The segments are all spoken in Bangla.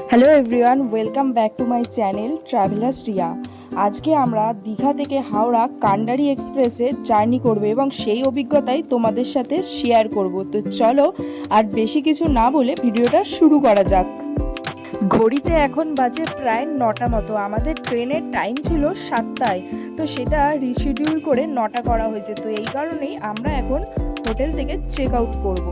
Hello everyone, welcome back to my channel travellers Riya. আজকে আমরা দীঘা থেকে হাওড়া কান্ডারি এক্সপ্রেসে জার্নি করব এবং সেই অভিজ্ঞতাই তোমাদের সাথে শেয়ার করব। তো চলো আর বেশি কিছু না বলে ভিডিওটা শুরু করা যাক। ঘড়িতে এখন বাজে প্রায় 9টা মতো। আমাদের ট্রেনের টাইম ছিল 7টায়, তো সেটা রিশিডিউল করে 9টা করা হয়েছে। তো এই কারণেই আমরা এখন হোটেল থেকে চেক আউট করবো।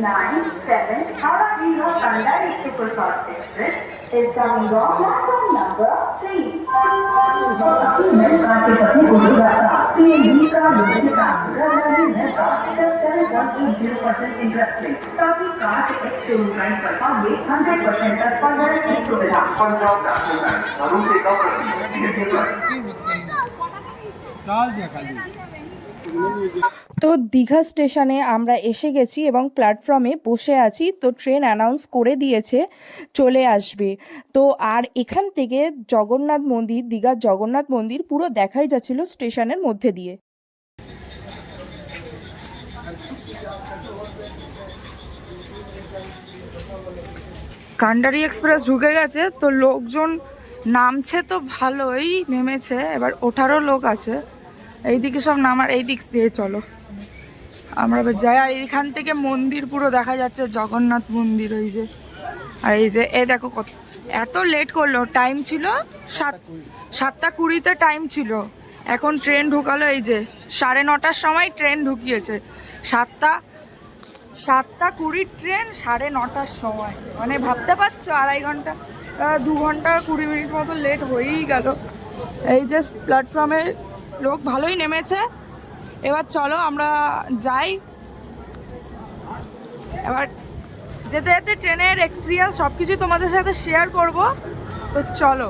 9-7 Howrah Digha Kandari Superfast Express is coming on platform number 3. Merkati Pati Gurudata PNB का योजना गवर्नमेंट ने प्रॉफिट 7.80% इंटरेस्ट रेट साथ ही कार्ड एक्सचेंज प्राइस पर पाएंगे 100% तक फंडर की सुविधा। पंजाब नेशनल बैंक घरों से कम তো দীঘা স্টেশনে আমরা এসে গেছি এবং প্ল্যাটফর্মে বসে আছি। তো ট্রেন অ্যানাউন্স করে দিয়েছে চলে আসবে। তো আর এখান থেকে জগন্নাথ মন্দির, দীঘার জগন্নাথ মন্দির পুরো দেখাই যাচ্ছিল স্টেশনের মধ্যে দিয়ে। কান্ডারি এক্সপ্রেস ঢুকে গেছে, তো লোকজন নামছে, তো ভালোই নেমেছে, এবার ওঠারও লোক আছে। এইদিকে সব নামার, এই দিক দিয়ে চলো আমরা যাই। আর এইখান থেকে মন্দির পুরো দেখা যাচ্ছে, জগন্নাথ মন্দির ওই যে। আর এই যে এ দেখো কত এত লেট করলো। টাইম ছিল 7:20 টাইম ছিল, এখন ট্রেন ঢুকালো এই যে 9:30টার সময় ট্রেন ঢুকিয়েছে। 7:20 ট্রেন 9:30টার সময়, মানে ভাবতে পারছো 2.5 ঘন্টা 2 ঘন্টা 20 মিনিট মতো লেট হয়েই গেল। এই যে প্ল্যাটফর্মে লোক ভালোই নেমেছে। এবার চলো আমরা যাই। এবার যেতে যেতে ট্রেনের এক্সপিরিয়েন্স সব কিছু তোমাদের সাথে শেয়ার করব। তো চলো।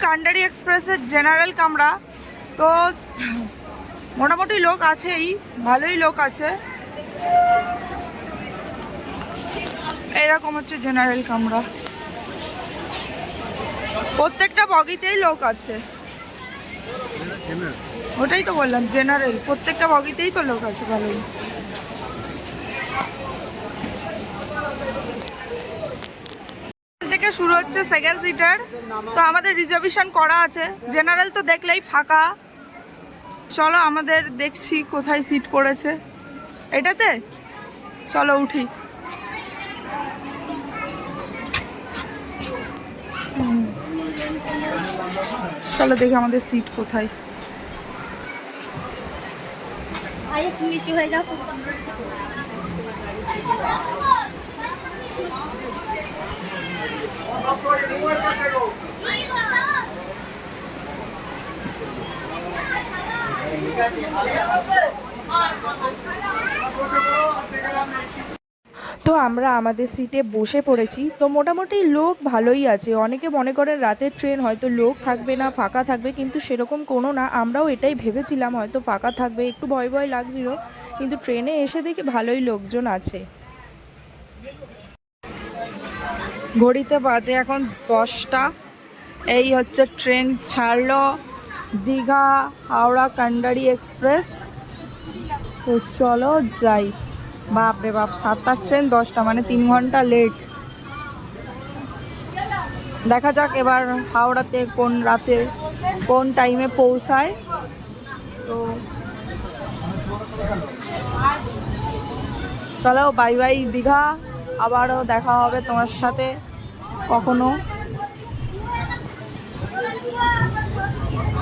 কান্ডারি এক্সপ্রেসের জেনারেল কামরা, তো মোটামুটি লোক আছেই, ভালোই লোক আছে। এরকম হচ্ছে জেনারেল কামরা, প্রত্যেকটা বগিতেই লোক আছে। ওটাই তো বললাম, জেনারেল, প্রত্যেকটা বগিতেই তো লোক আছে ভালোই। থেকে শুরু হচ্ছে সেকেন্ড সিটার, তো আমাদের রিজার্ভেশন করা আছে। জেনারেল তো দেখলেই ফাঁকা। চলো আমাদের দেখছি কোথায় সিট পড়েছে, এটাতে চলো উঠি। চলো দেখি আমাদের সিট কোথায়। নিচু হয়ে যাও। তো আমরা আমাদের সিটে বসে পড়েছি। তো মোটামুটি লোক ভালোই আছে। অনেকে মনে করেন রাতের ট্রেন হয়তো লোক থাকবে না, ফাঁকা থাকবে, কিন্তু সেরকম কোনো না। আমরাও এটাই ভেবেছিলাম হয়তো ফাঁকা থাকবে, একটু ভয় ভয় লাগছিল, কিন্তু ট্রেনে এসে দেখি ভালোই লোকজন আছে। ঘড়িতে বাজে এখন 10টা। এই হচ্ছে ট্রেন ছাড়লো, দীঘা হাওড়া কান্ডারি এক্সপ্রেস। তো চলো যাই। বাপরে বাপ, 7টার ট্রেন 10টা, মানে 3 ঘন্টা লেট। দেখা যাক এবার হাওড়াতে কোন রাতে কোন টাইমে পৌঁছায়। তো চলো বাই বাই দীঘা, আবারও দেখা হবে তোমার সাথে কখনো।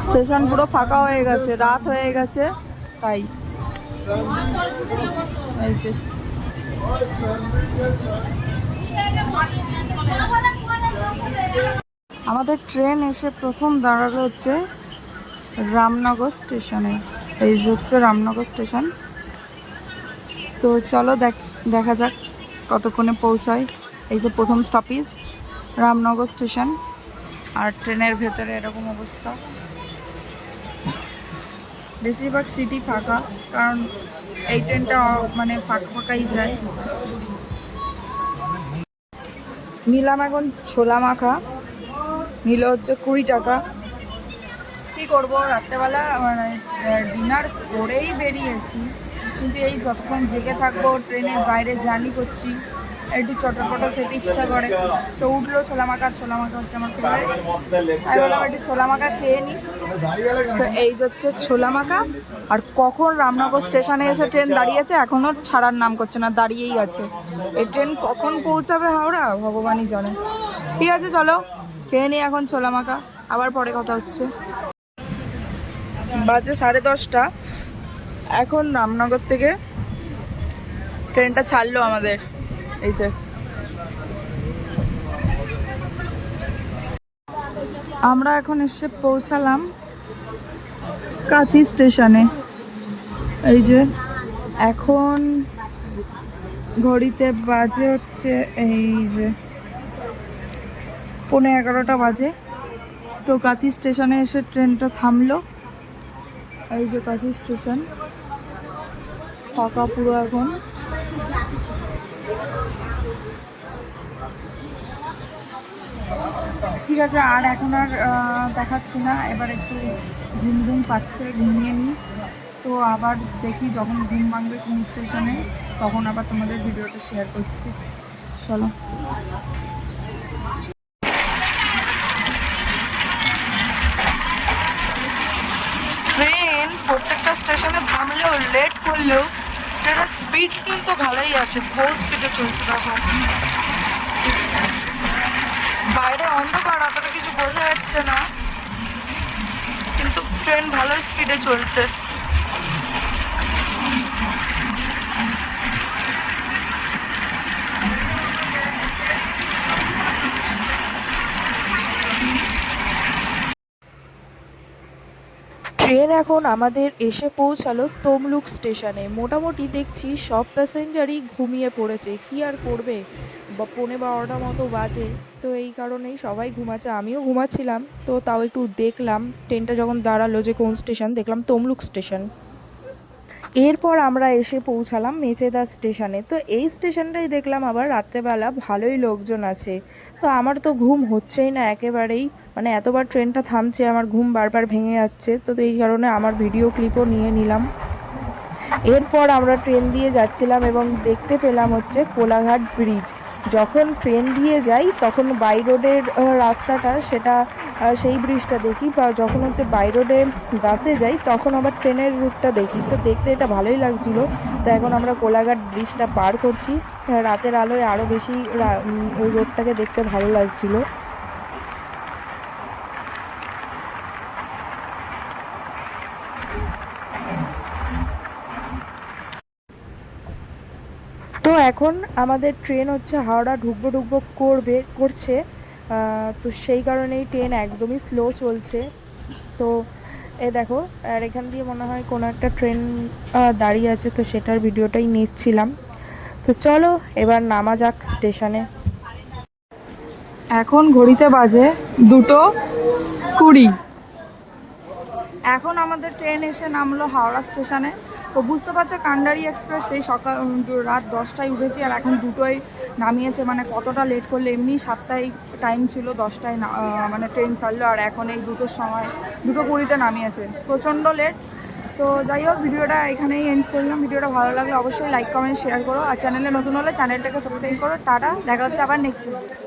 স্টেশন পুরো ফাঁকা হয়ে গেছে, রাত হয়ে গেছে তাই। এই যে আমাদের ট্রেন এসে প্রথম দাঁড়ালো হচ্ছে রামনগর স্টেশনে। এই যে হচ্ছে রামনগর স্টেশন। তো চলো দেখা যাক কতক্ষণে পৌঁছায়। এই যে প্রথম স্টপেজ রামনগর স্টেশন। আর ট্রেনের ভেতরে এরকম অবস্থা, বেশিরভাগ সিটই ফাঁকা, কারণ এই ট্রেনটা মানে ফাঁকাই যায়। নিলাম এখন ছোলা মাখা, নিল হচ্ছে 20 টাকা। কী করবো, রাত্রেবেলা মানে ডিনার করেই বেরিয়েছি, কিন্তু এই যতক্ষণ জেগে থাকবো ট্রেনের বাইরে জার্নি করছি, একটু চটপটো খেতে ইচ্ছা করে, তো উঠলো ছোলা মাখা। ছোলা মাখা হচ্ছে আমার ফেভারিট, তাই বললাম একটু ছোলা মাখা খেয়ে নিই। তো এই হচ্ছে ছোলা মাখা। আর কখন রামনগর স্টেশনে এসে ট্রেন দাঁড়িয়েছে, এখনও ছাড়ার নাম করছে না, দাঁড়িয়েই আছে। এই ট্রেন কখন পৌঁছাবে হাওড়া ভগবানই জানে। ঠিক আছে চলো খেয়ে নিই এখন ছোলা মাখা, আবার পরে কথা হচ্ছে। বাজে 10:30, এখন রামনগর থেকে ট্রেনটা ছাড়লো আমাদের। এই যে আমরা এখন এসে পৌঁছালাম কাঁথি স্টেশনে। এই যে এখন ঘড়িতে বাজে হচ্ছে এই যে 11:15 বাজে। তো কাঁথি স্টেশনে এসে ট্রেনটা থামলো। এই যে কাঁথি স্টেশন ফাঁকা পুরো এখন। ঠিক আছে, আর এখন আর দেখাচ্ছি না, এবার একটু ঘুম ঘুম পাচ্ছে, ঘুমিয়ে নিই। তো আবার দেখি যখন ঘুম ভাঙবে কোন স্টেশনে, তখন আবার তোমাদের ভিডিওটা শেয়ার করছি। চলো। ট্রেন প্রত্যেকটা স্টেশনে থামলেও লেট করলেও ট্রেনের স্পিড কিন্তু ভালোই আছে, বহু স্পিডে চলছে। দেখো বাইরে অন্ধকার, অতটা কিছু বোঝা যাচ্ছে না, কিন্তু ট্রেন ভালো স্পিডে চলছে। ট্রেন এখন আমাদের এসে পৌঁছালো তমলুক স্টেশনে। মোটামুটি দেখছি সব প্যাসেঞ্জারই ঘুমিয়ে পড়েছে, কি আর করবে, বা 11:15 মতো বাজে, তো এই কারণেই সবাই ঘুমাচ্ছে, আমিও ঘুমাচ্ছিলাম। তো তাও একটু দেখলাম, ট্রেনটা যখন দাঁড়ালো যে কোন স্টেশন, দেখলাম তমলুক স্টেশন। এরপর আমরা এসে পৌঁছালাম মেচেদা স্টেশনে। তো এই স্টেশনটাই দেখলাম আবার রাত্রেবেলা ভালোই লোকজন আছে। তো আমার তো ঘুম হচ্ছেই না একেবারেই, মানে এতবার ট্রেনটা থামছে আমার ঘুম বারবার ভেঙে যাচ্ছে। তো এই কারণে আমার ভিডিও ক্লিপও নিয়ে নিলাম। এরপর আমরা ট্রেন দিয়ে যাচ্ছিলাম এবং দেখতে পেলাম হচ্ছে কোলাঘাট ব্রিজ। যখন ট্রেন দিয়ে যাই তখন বাই রোডের রাস্তাটা, সেটা সেই ব্রিজটা দেখি, বা যখন হচ্ছে বাই রোডে বাসে যাই তখন আবার ট্রেনের রুটটা দেখি। তো দেখতে এটা ভালোই লাগছিল। তো এখন আমরা কোলাঘাট ব্রিজটা পার করছি, রাতের আলোয় আরও বেশি ওই রোডটাকে দেখতে ভালো লাগছিল। তো এখন আমাদের ট্রেন হচ্ছে হাওড়া ঢুকবো করছে। তো সেই কারণেই ট্রেন একদমই স্লো চলছে। তো এ দেখো, আর এখান দিয়ে মনে হয় কোনো একটা ট্রেন দাঁড়িয়ে আছে, তো সেটার ভিডিওটাই নিচ্ছিলাম। তো চলো এবার নামা যাক স্টেশনে। এখন ঘড়িতে বাজে 2:20। এখন আমাদের ট্রেন এসে নামলো হাওড়া স্টেশনে। তো বুঝতে পারছো কান্ডারি এক্সপ্রেস সেই সকাল রাত 10টায় উঠেছি, আর এখন 2টোয় নামিয়েছে, মানে কতটা লেট করলে। এমনি 7টায় টাইম ছিল, 10টায় মানে ট্রেন ছাড়লো, আর এখন এই 2টোর সময় 2:20-তে নামিয়েছে, প্রচণ্ড লেট। তো যাই হোক, ভিডিওটা এখানেই এন্ড করলাম। ভিডিওটা ভালো লাগলে অবশ্যই লাইক কমেন্ট শেয়ার করো, আর চ্যানেলে নতুন হলে চ্যানেলটাকে সাবস্ক্রাইব করো। টাটা, দেখা হচ্ছে আবার নেক্সট ভিডিও।